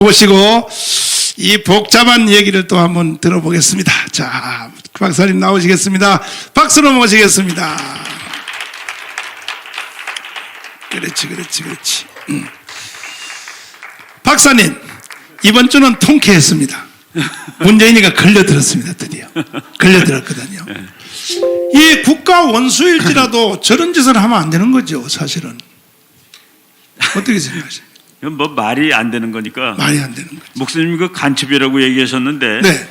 보시고 이 복잡한 얘기를 또 한번 들어보겠습니다. 자, 박사님 나오시겠습니다. 박수로 모시겠습니다. 그렇지. 박사님, 이번 주는 통쾌했습니다. 문재인이가 걸려들었습니다. 드디어 걸려들었거든요. 이 국가 원수일지라도 저런 짓을 하면 안 되는 거죠, 사실은. 어떻게 생각하세요? 이건 뭐 말이 안 되는 거니까. 말이 안 되는 거죠. 목사님 그 간첩이라고 얘기하셨는데, 네.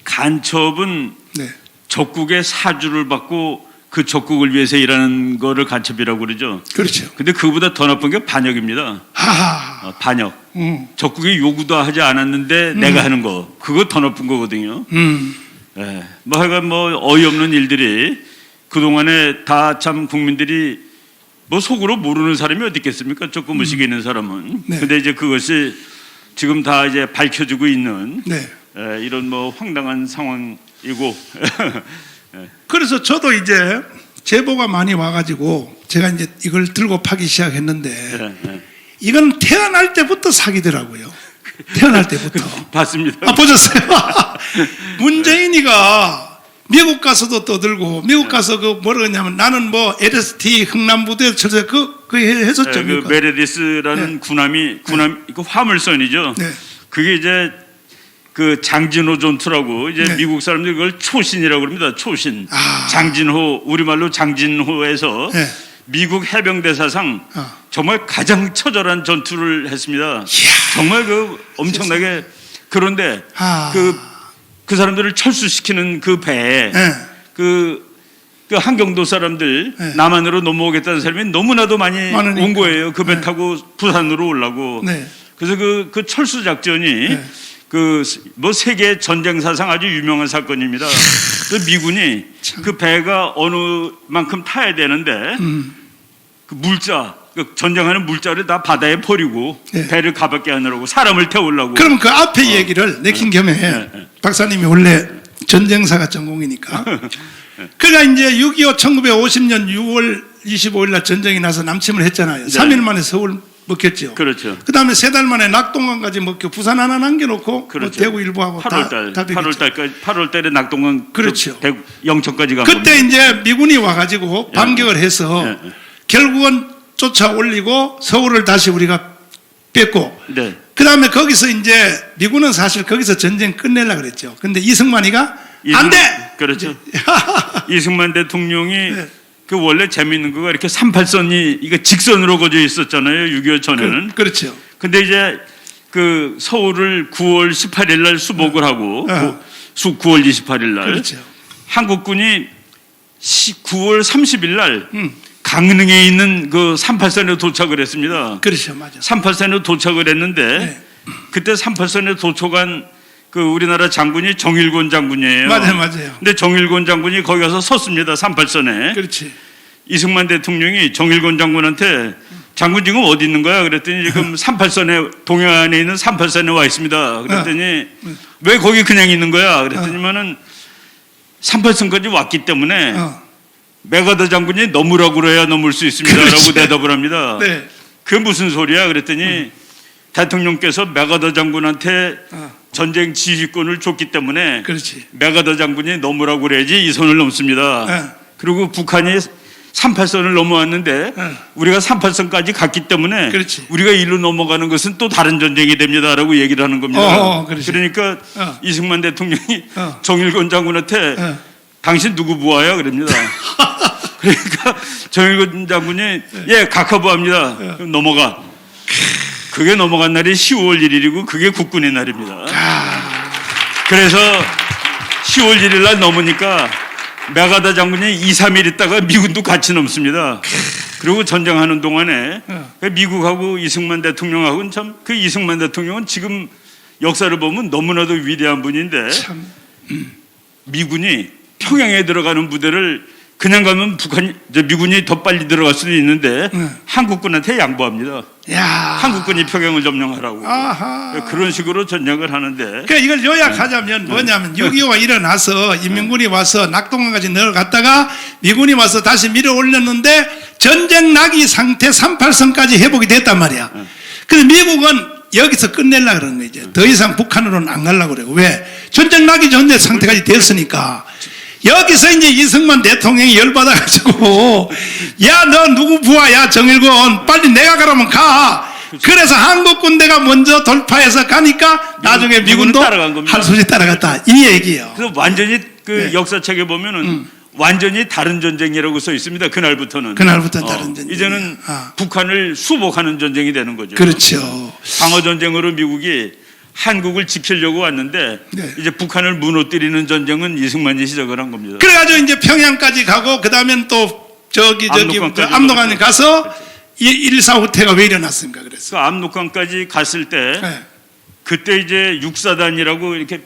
간첩은 네. 적국의 사주를 받고 그 적국을 위해서 일하는 거를 간첩이라고 그러죠. 그렇죠. 근데 그보다 더 나쁜 게 반역입니다. 하하. 반역. 적국이 요구도 하지 않았는데 내가 하는 거, 그거 더 나쁜 거거든요. 예. 뭐 하여간 뭐 어이없는 일들이 그동안에 다 참 국민들이 뭐 속으로 모르는 사람이 어디 있겠습니까? 조금 의식이 있는 사람은. 네. 근데 이제 그것이 지금 다 이제 밝혀지고 있는 네. 이런 뭐 황당한 상황이고. 그래서 저도 이제 제보가 많이 와가지고 제가 이제 이걸 들고 파기 시작했는데 이건 태어날 때부터 사기더라고요. 태어날 때부터. 봤습니다. 아, 보셨어요? 문재인이가 미국 가서도 떠들고 미국 가서 그 뭐라 그러냐면 나는 뭐 LST 흥남부대 철새 그 했었죠. 그 메르디스라는 네. 군함 그 화물선이죠. 네. 그게 이제 그 장진호 전투라고 이제 네. 미국 사람들이 그걸 초신이라고 그럽니다. 초신. 아. 장진호, 우리말로 장진호에서 네. 미국 해병대 사상 정말 가장 처절한 전투를 했습니다. 정말 그 엄청나게. 그런데 그 사람들을 철수시키는 그 배에 네. 그 한경도 사람들 네. 남한으로 넘어오겠다는 사람이 너무나도 많이 많으니까. 온 거예요. 그 배 네. 타고 부산으로 오려고. 네. 그래서 그 철수 작전이 네. 그 뭐 세계 전쟁 사상 아주 유명한 사건입니다. 그 미군이 그 배가 어느 만큼 타야 되는데 그 물자, 그 전쟁하는 물자를 다 바다에 버리고 네. 배를 가볍게 하느라고 사람을 태우려고. 그럼 그 앞에 얘기를 내킨 겸해 박사님이 원래 전쟁사가 전공이니까 그러니까 이제 6.25 1950년 6월 25일 날 전쟁이 나서 남침을 했잖아요. 3일 만에 서울 먹혔죠. 그렇죠. 그 다음에 3달 만에 낙동강까지 먹혀 부산 하나 남겨놓고 그렇죠. 뭐 대구 일부하고 8월 달에 낙동강 그렇죠. 영천까지 간 그때 겁니다. 이제 미군이 와가지고 반격을 해서 결국은 쫓아올리고 서울을 다시 우리가 뺐고 네. 그 다음에 거기서 이제 미군은 사실 거기서 전쟁 끝내려고 그랬죠. 근데 이승만이가 안 돼! 그렇죠. 이승만 대통령이 네. 그 원래 재미있는 거가 이렇게 38선이 이거 직선으로 거져 있었잖아요. 6.25 전에는. 그렇죠. 근데 이제 그 서울을 9월 18일 날 수복을 하고 9월 28일 날 그렇죠. 한국군이 9월 30일 날 강릉에 있는 그 38선에 도착을 했습니다. 그렇죠. 맞아. 38선에 도착을 했는데 네. 그때 38선에 도착한 그 우리나라 장군이 정일권 장군이에요. 맞아요. 근데 정일권 장군이 거기 가서 섰습니다. 38선에. 그렇지. 이승만 대통령이 정일권 장군한테 장군 지금 어디 있는 거야? 그랬더니 지금 38선에 동해안에 있는 38선에 와 있습니다. 그랬더니 왜 거기 그냥 있는 거야? 그랬더니만은 38선까지 왔기 때문에 메가더 장군이 넘으라고 그래야 넘을 수 있습니다라고 그렇지. 대답을 합니다. 네. 그게 무슨 소리야? 그랬더니 대통령께서 메가더 장군한테 전쟁 지휘권을 줬기 때문에 그렇지. 메가더 장군이 넘으라고 그래야지 이 선을 넘습니다. 그리고 북한이 38선을 넘어왔는데 우리가 38선까지 갔기 때문에 그렇지. 우리가 일로 넘어가는 것은 또 다른 전쟁이 됩니다라고 얘기를 하는 겁니다. 그러니까 이승만 대통령이 정일권 장군한테 당신 누구 부하야? 그럽니다. 그러니까 정일권 장군이 예, 각하부합니다. 그럼 넘어가. 그게 넘어간 날이 10월 1일이고 그게 국군의 날입니다. 그래서 10월 1일 날 넘으니까 메가더 장군이 2, 3일 있다가 미군도 같이 넘습니다. 그리고 전쟁하는 동안에 미국하고 이승만 대통령하고는 참 그 이승만 대통령은 지금 역사를 보면 너무나도 위대한 분인데 미군이 평양에 들어가는 부대를 그냥 가면 미군이 더 빨리 들어갈 수도 있는데 한국군한테 양보합니다. 야. 한국군이 평양을 점령하라고. 아하. 그런 식으로 전략을 하는데. 그러니까 이걸 요약하자면 뭐냐면 6.25가 일어나서 인민군이 와서 낙동강까지 내려갔다가 미군이 와서 다시 밀어 올렸는데 전쟁 나기 상태 38선까지 회복이 됐단 말이야. 근데 미국은 여기서 끝내려고 그러는 거예요. 이제 더 이상 북한으로는 안 가려고 그래요. 왜? 전쟁 나기 전에 상태까지 됐으니까. 여기서 이제 이승만 대통령이 열받아가지고, 야, 너 누구 부하, 야, 정일권, 빨리 내가 가라면 가. 그래서 한국 군대가 먼저 돌파해서 가니까 나중에 미군도 할 수 없이 따라갔다. 이 얘기예요. 그래서 완전히 그 역사책에 보면은 완전히 다른 전쟁이라고 써 있습니다. 그날부터는. 그날부터는 다른 전쟁. 이제는 북한을 수복하는 전쟁이 되는 거죠. 그렇죠. 방어 전쟁으로 미국이 한국을 지키려고 왔는데 이제 북한을 무너뜨리는 전쟁은 이승만이 시작을 한 겁니다. 그래가지고 이제 평양까지 가고 그 다음엔 또 압록강에 가서 1.4 후퇴가 왜 일어났습니까? 그래서 그 압록강까지 갔을 때 그때 이제 육사단이라고 이렇게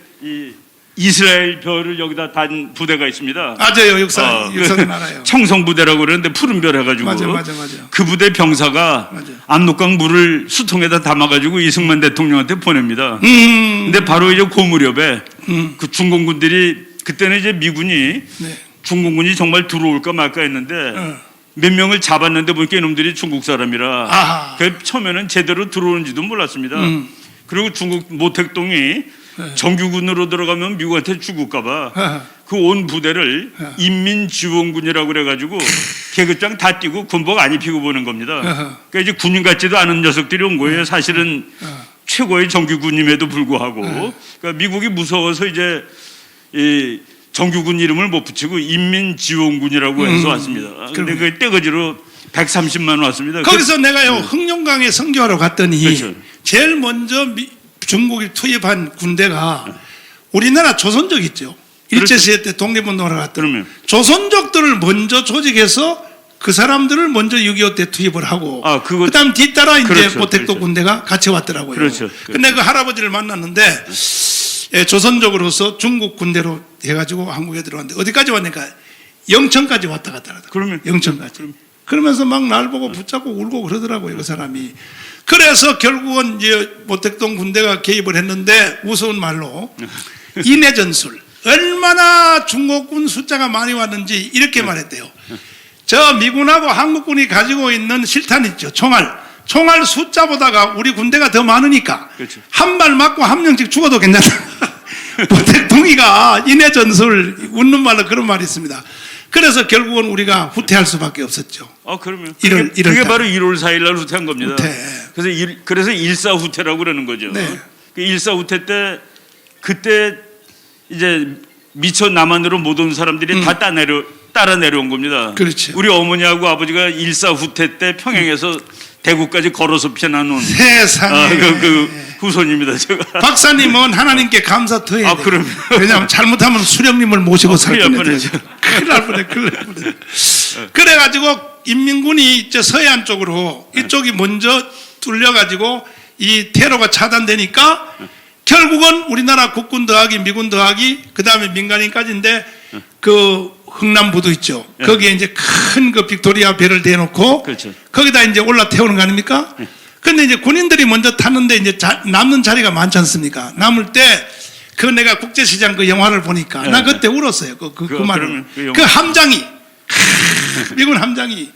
이스라엘 별을 여기다 단 부대가 있습니다. 맞아요. 육사단 알아요. 청성부대라고 그러는데 푸른 별 해가지고 맞아. 그 부대 병사가 압록강 물을 수통에다 담아가지고 이승만 대통령한테 보냅니다. 근데 바로 이제 그 무렵에 그 중공군들이 그때는 이제 미군이 중공군이 정말 들어올까 말까 했는데 몇 명을 잡았는데 보니까 이놈들이 중국 사람이라 그 처음에는 제대로 들어오는지도 몰랐습니다. 그리고 중국 모택동이 정규군으로 들어가면 미국한테 죽을까봐 그 온 부대를 인민지원군이라고 그래가지고 계급장 다 띄고 군복 안 입히고 보는 겁니다. 그러니까 이제 군인 같지도 않은 녀석들이 온 거예요. 사실은 최고의 정규군임에도 불구하고 그러니까 미국이 무서워서 이제 이 정규군 이름을 못 붙이고 인민지원군이라고 해서 왔습니다. 그런데 그 떼거지로 130만 왔습니다. 거기서 내가요 흑룡강에 선교하러 갔더니 그렇죠. 제일 먼저 중국이 투입한 군대가 우리나라 조선족 있죠. 일제시대 때 독립운동을 갔더니 조선족들을 먼저 조직해서 그 사람들을 먼저 6.25 때 투입을 하고 그다음 뒤따라 이제 모택도 군대가 같이 왔더라고요. 그렇죠. 근데 그 할아버지를 만났는데 조선족으로서 중국 군대로 해가지고 한국에 들어왔는데 어디까지 왔니까 영천까지 왔다 갔다 하더라고요. 영천까지. 그러면서 막 날 보고 붙잡고 울고 그러더라고요, 그 사람이. 그래서 결국은 이제 모택동 군대가 개입을 했는데 우스운 말로 인해 전술. 얼마나 중국군 숫자가 많이 왔는지 이렇게 말했대요. 저 미군하고 한국군이 가지고 있는 실탄 있죠, 총알 숫자보다가 우리 군대가 더 많으니까 그렇죠. 한 발 맞고 한 명씩 죽어도 괜찮다. 모택동이가 인해 전술 웃는 말로 그런 말이 있습니다. 그래서 결국은 우리가 후퇴할 수밖에 없었죠. 그러면 그게 바로 1월 4일 날 후퇴한 겁니다. 그래서 1.4 후퇴라고 그러는 거죠. 그 1.4 후퇴 때 그때 이제 미처 남한으로 못 온 사람들이 다 따라 내려온 겁니다. 그렇죠. 우리 어머니하고 아버지가 1.4 후퇴 때 평양에서 대구까지 걸어서 피난온 세상에 그 후손입니다. 제가. 박사님은 하나님께 감사 더 해야 돼요. 그럼. 왜냐하면 잘못하면 수령님을 모시고 살 뻔했죠. 큰일 날 뻔해. 그래가지고 인민군이 서해안 쪽으로 이쪽이 먼저 뚫려가지고 이 테러가 차단되니까 결국은 우리나라 국군 더하기 미군 더하기 그 다음에 민간인까지인데 그 흥남부도 있죠. 거기에 이제 큰 그 빅토리아 배를 대놓고 그렇죠. 거기다 이제 올라 태우는 거 아닙니까? 근데 이제 군인들이 먼저 탔는데 이제 남는 자리가 많지 않습니까? 남을 때 그 내가 국제시장 그 영화를 보니까 나 그때 울었어요. 그 말을. 그 함장이 미군 함장이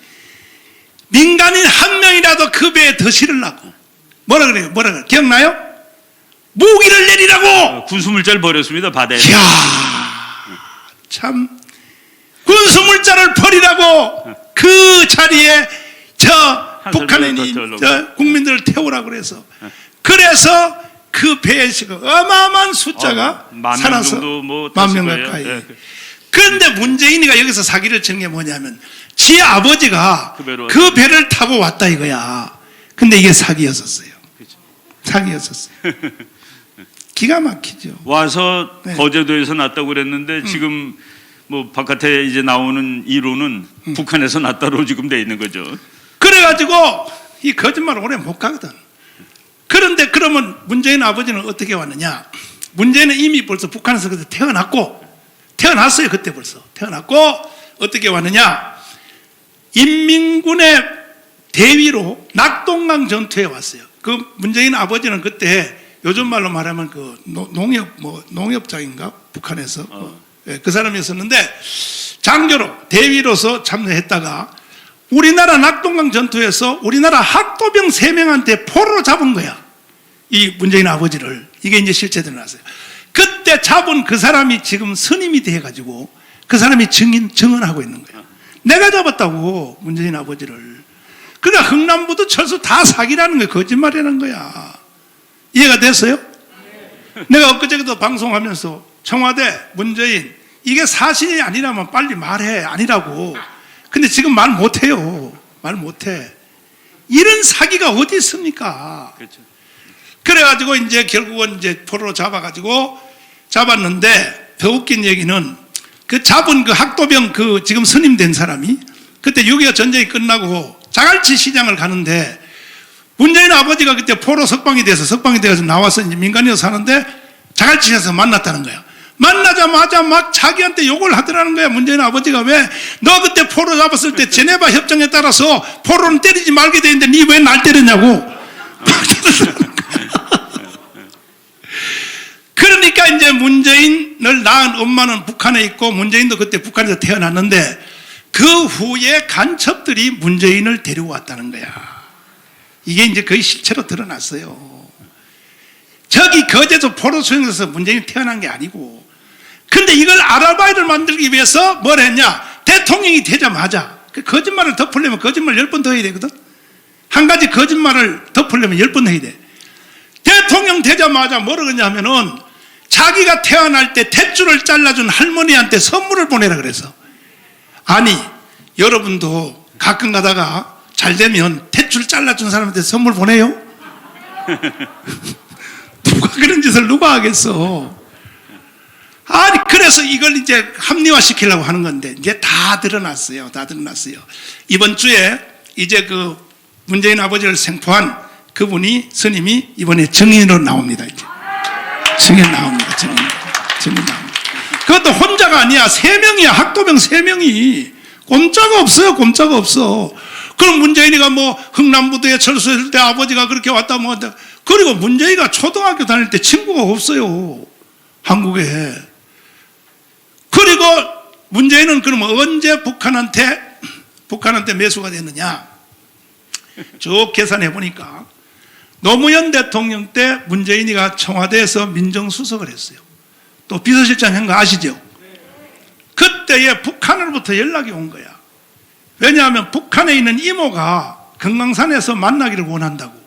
민간인 한 명이라도 그 배에 더 실으려고 뭐라 그래요? 기억나요? 무기를 내리라고 군수물자를 버렸습니다. 바다에. 이야 참 군수물자를 버리라고 그 자리에 북한인이 국민들을 태우라고 그래서 그 배에 어마어마한 숫자가 살아서 10,000명 가까이. 그런데 문재인이가 여기서 사기를 친 게 뭐냐면 지 아버지가 그 배를 타고 왔다 이거야. 근데 이게 사기였었어요. 사기였었어요. 기가 막히죠. 와서 거제도에서 났다고 그랬는데 지금 뭐 바깥에 이제 나오는 이론은 북한에서 났다로 지금 돼 있는 거죠. 그래가지고 이 거짓말을 오래 못 가거든. 그런데 그러면 문재인 아버지는 어떻게 왔느냐? 문재인은 이미 벌써 북한에서 그때 태어났어요. 그때 벌써 태어났고 어떻게 왔느냐? 인민군의 대위로 낙동강 전투에 왔어요. 그 문재인 아버지는 그때 요즘 말로 말하면 그 농협장인가 북한에서 그 사람이었었는데 장교로 대위로서 참여했다가 우리나라 낙동강 전투에서 우리나라 학도병 3명한테 포로로 잡은 거야. 이 문재인 아버지를. 이게 이제 실제 드러났어요. 그때 잡은 그 사람이 지금 스님이 돼가지고 그 사람이 증언하고 있는 거예요. 내가 잡았다고, 문재인 아버지를. 그러니까 흥남부도 철수 다 사기라는 거야. 거짓말이라는 거야. 이해가 됐어요? 내가 엊그저께도 방송하면서 청와대, 문재인, 이게 사실이 아니라면 빨리 말해. 아니라고. 근데 지금 말 못해요. 말 못해. 이런 사기가 어디 있습니까? 그렇죠. 그래가지고 이제 결국은 이제 포로로 잡았는데 더 웃긴 얘기는 그 잡은 그 학도병 그 지금 선임 된 사람이 그때 6.25 전쟁이 끝나고 자갈치 시장을 가는데 문재인 아버지가 그때 포로 석방이 돼서 나와서 이제 민간인으로 사는데 자갈치에서 만났다는 거야. 만나자마자 막 자기한테 욕을 하더라는 거야. 문재인 아버지가 왜 너 그때 포로 잡았을 때 제네바 협정에 따라서 포로는 때리지 말게 돼 있는데 니 왜 날 때렸냐고. 그러니까 이제 문재인을 낳은 엄마는 북한에 있고 문재인도 그때 북한에서 태어났는데 그 후에 간첩들이 문재인을 데려왔다는 거야. 이게 이제 거의 실체로 드러났어요. 저기 거제도 포로 수용소에서 문재인이 태어난 게 아니고. 근데 이걸 알아바이를 만들기 위해서 뭘 했냐? 대통령이 되자마자 그 거짓말을 덮으려면 거짓말 10번 더 해야 되거든. 한 가지 거짓말을 덮으려면 10번 해야 돼. 대통령 되자마자 뭐라고 했냐면은 자기가 태어날 때 탯줄을 잘라준 할머니한테 선물을 보내라 그래서. 아니 여러분도 가끔 가다가 잘 되면 탯줄 잘라준 사람한테 선물 보내요? 누가 그런 짓을 누가 하겠어? 아니 그래서 이걸 이제 합리화시키려고 하는 건데 이제 다 드러났어요. 다 드러났어요. 이번 주에 이제 그 문재인 아버지를 생포한 그분이 스님이 이번에 증인으로 나옵니다. 이제 증인 나옵니다. 증인 나옵니다. 그것도 혼자가 아니야. 3명이야. 학도병 3명이. 꼼짝가 없어요. 꼼짝가 없어. 그럼 문재인이가 뭐 흥남부두에 철수했을 때 아버지가 그렇게 왔다 뭐 왔다. 그리고 문재인이가 초등학교 다닐 때 친구가 없어요. 한국에. 그리고 문재인은 그러면 언제 북한한테 매수가 됐느냐? 쭉 계산해 보니까 노무현 대통령 때 문재인이가 청와대에서 민정수석을 했어요. 또 비서실장 한 거 아시죠? 그때에 북한으로부터 연락이 온 거야. 왜냐하면 북한에 있는 이모가 금강산에서 만나기를 원한다고.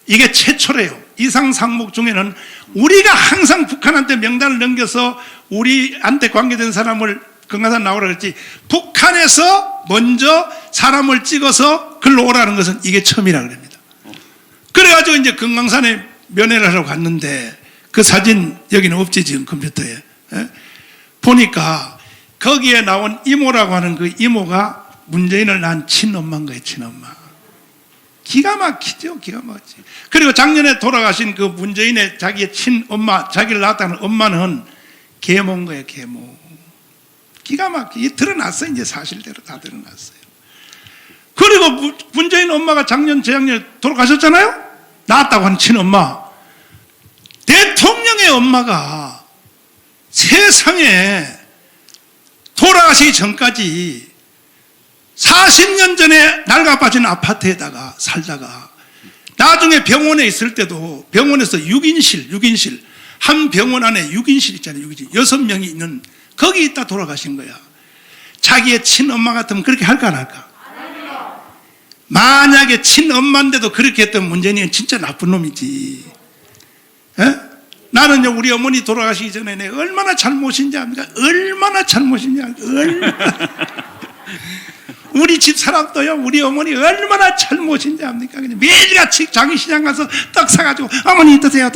이게 최초래요. 이상상목 중에는 우리가 항상 북한한테 명단을 넘겨서 우리한테 관계된 사람을 금강산 나오라 그랬지, 북한에서 먼저 사람을 찍어서 글로 오라는 것은 이게 처음이라 그럽니다. 그래가지고 이제 금강산에 면회를 하러 갔는데 그 사진 여기는 없지 지금 컴퓨터에. 보니까 거기에 나온 이모라고 하는 그 이모가 문재인을 낳은 친엄마인 거예요. 친엄마. 기가 막히죠. 기가 막히지. 그리고 작년에 돌아가신 그 문재인의 자기의 친엄마, 자기를 낳았다는 엄마는 계모인 거예요. 계모. 기가 막히게 드러났어요. 이제 사실대로 다 드러났어요. 그리고 문재인 엄마가 작년 재작년에 돌아가셨잖아요. 낳았다고 하는 친엄마. 대통령의 엄마가 세상에 돌아가시기 전까지 40년 전에 낡아빠진 아파트에다가 살다가 나중에 병원에 있을 때도 병원에서 6인실 한 병원 안에 6인실 있잖아요. 6인실 6명이 있는 거기 있다 돌아가신 거야. 자기의 친엄마 같으면 그렇게 할까 안 할까? 만약에 친엄마인데도 그렇게 했던 문재인은 진짜 나쁜 놈이지. 에? 나는요 우리 어머니 돌아가시기 전에 내가 얼마나 잘못인지 압니까? 얼마나 잘못인지 압니까? 우리 집 사람도요 우리 어머니 얼마나 잘못인지 압니까? 그냥 매일같이 장시장 가서 떡 사가지고 어머니 드세요.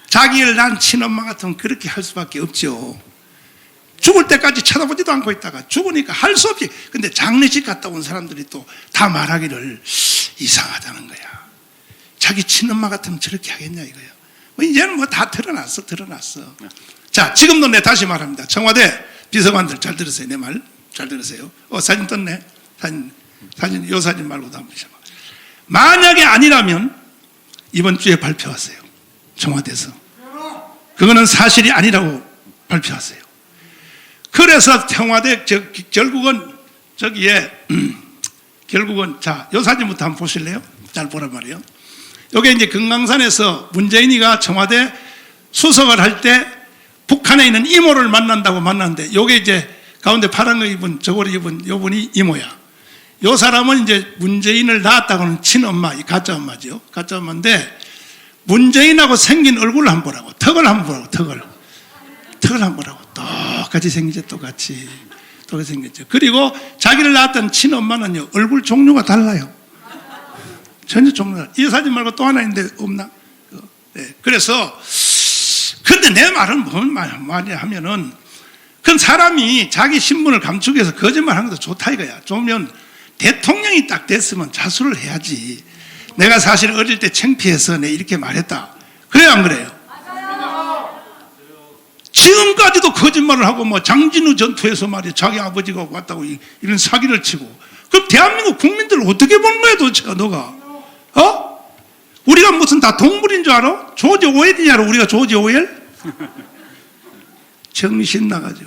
자기를 낳은 친엄마 같으면 그렇게 할 수밖에 없죠. 죽을 때까지 쳐다보지도 않고 있다가 죽으니까 할 수 없지. 근데 장례식 갔다 온 사람들이 또 다 말하기를 이상하다는 거야. 자기 친엄마 같으면 저렇게 하겠냐 이거야. 이제는 뭐 다 드러났어. 자, 지금도 내 다시 말합니다. 청와대 비서관들 잘 들으세요. 내 말 잘 들으세요. 사진 떴네. 사진 요 사진 말고도 한번 보셔봐. 만약에 아니라면 이번 주에 발표하세요. 청와대에서. 그거는 사실이 아니라고 발표하세요. 그래서 청와대 결국은 저기에 결국은 자, 요 사진부터 한번 보실래요? 잘 보란 말이에요. 요게 이제 금강산에서 문재인이가 청와대 수석을 할 때 북한에 있는 이모를 만난다고 만났는데, 요게 이제 가운데 파란 거 입은, 저고리 입은 요 분이 이모야. 요 사람은 이제 문재인을 낳았다고는 친엄마, 이 가짜 엄마죠. 가짜 엄마인데, 문재인하고 생긴 얼굴을 한번 보라고. 턱을 한번 보라고, 턱을. 턱을 한번 보라고. 똑같이 생기죠, 똑같이. 똑같이 생겼죠. 그리고 자기를 낳았던 친엄마는요, 얼굴 종류가 달라요. 전혀 종류가 달라요. 이 사진 말고 또 하나 있는데 없나? 네. 그래서, 근데 내 말은 뭔 말이냐 하면은, 그건 사람이 자기 신분을 감추기 위해서 거짓말 하는 것도 좋다 이거야. 좋으면 대통령이 딱 됐으면 자수를 해야지. 내가 사실 어릴 때 창피해서 내 이렇게 말했다. 그래요, 안 그래요? 지금까지도 거짓말을 하고 뭐 장진우 전투에서 말이야 자기 아버지가 왔다고 이런 사기를 치고. 그럼 대한민국 국민들을 어떻게 보는 거야 도대체 너가? 우리가 무슨 다 동물인 줄 알아? 조지 오웰인 줄 알아? 우리가 조지 오웰? 정신 나가죠.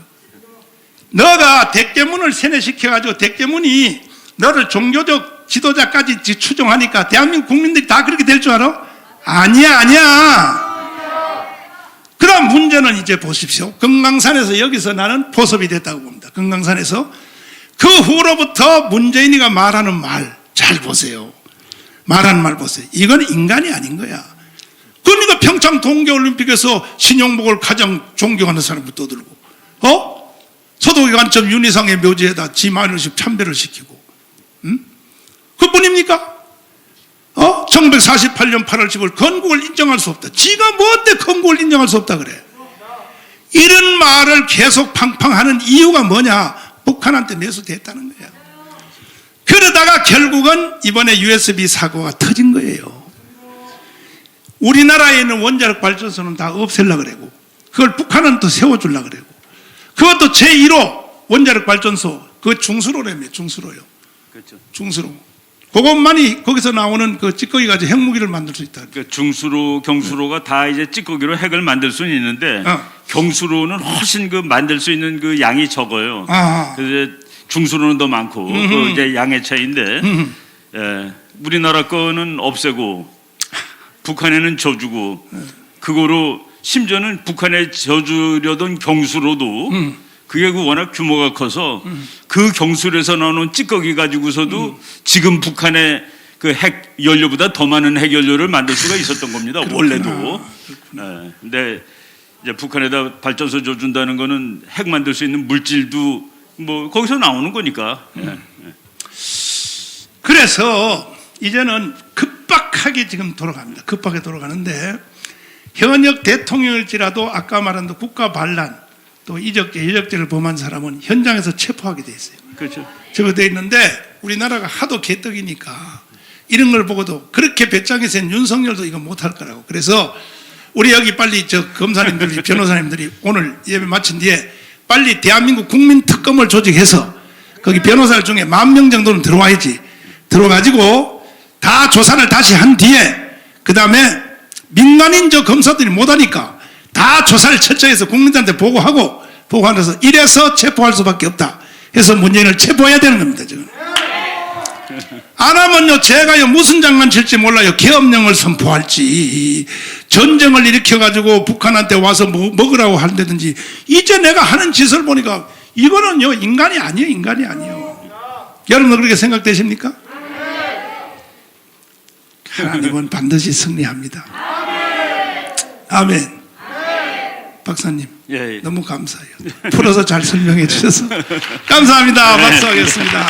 너가 대깨문을 세뇌시켜가지고 대깨문이 너를 종교적 지도자까지 추종하니까 대한민국 국민들이 다 그렇게 될 줄 알아? 아니야. 그럼 문제는 이제 보십시오. 금강산에서 여기서 나는 포섭이 됐다고 봅니다. 금강산에서 그 후로부터 문재인이가 말하는 말 잘 보세요. 말하는 말 보세요. 이건 인간이 아닌 거야. 그러니까 평창 동계올림픽에서 신용복을 가장 존경하는 사람을 떠들고, 서독의 관점 윤희상의 묘지에다 지 마누십 참배를 시키고, 그뿐입니까? 1948년 8월 10일 건국을 인정할 수 없다. 지가 뭔데 건국을 인정할 수 없다 그래? 이런 말을 계속 팡팡하는 이유가 뭐냐? 북한한테 매수됐다는 거야. 그러다가 결국은 이번에 USB 사고가 터진 거예요. 우리나라에 있는 원자력 발전소는 다 없애려고 그러고, 그걸 북한은 또 세워주려고 그러고, 그것도 제1호 원자력 발전소, 그 중수로라며, 중수로요. 그렇죠. 중수로. 그것만이 거기서 나오는 그 찌꺼기 가지고 핵무기를 만들 수 있다. 그러니까 중수로, 경수로가 다 이제 찌꺼기로 핵을 만들 수는 있는데, 경수로는 훨씬 그 만들 수 있는 그 양이 적어요. 그래서 중수로는 더 많고, 그 이제 양의 차이인데, 우리나라 거는 없애고, 북한에는 져주고, 그거로 심지어는 북한에 져주려던 경수로도 그게 워낙 규모가 커서 그 경술에서 나오는 찌꺼기 가지고서도 지금 북한의 그 핵 연료보다 더 많은 핵 연료를 만들 수가 있었던 겁니다. 원래도. 근데 이제 북한에다 발전소 줘준다는 거는 핵 만들 수 있는 물질도 뭐 거기서 나오는 거니까. 그래서 이제는 급박하게 지금 돌아갑니다. 급하게 돌아가는데, 현역 대통령일지라도 아까 말한 국가 반란, 또 이적죄, 여적죄를 범한 사람은 현장에서 체포하게 돼 있어요. 그렇죠. 저거 돼 있는데, 우리나라가 하도 개떡이니까 이런 걸 보고도 그렇게 배짱이 센 윤석열도 이거 못할 거라고. 그래서 우리 여기 빨리 저 검사님들이, 변호사님들이 오늘 예배 마친 뒤에 빨리 대한민국 국민특검을 조직해서 거기 변호사 중에 10,000명 정도는 들어와야지. 들어가지고 다 조사를 다시 한 뒤에, 그 다음에 민간인 저 검사들이 못하니까 다 조사를 철저해서 국민들한테 보고하면서 이래서 체포할 수밖에 없다 해서 문재인을 체포해야 되는 겁니다. 지금 안 하면요, 제가요 무슨 장난 칠지 몰라요. 계엄령을 선포할지, 전쟁을 일으켜가지고 북한한테 와서 먹으라고 한다든지. 이제 내가 하는 짓을 보니까 이거는요 인간이 아니에요. 인간이 아니에요. 여러분 그렇게 생각되십니까? 하나님은 반드시 승리합니다. 아멘. 박사님, 너무 감사해요. 풀어서 잘 설명해 주셔서 감사합니다. 박수하겠습니다.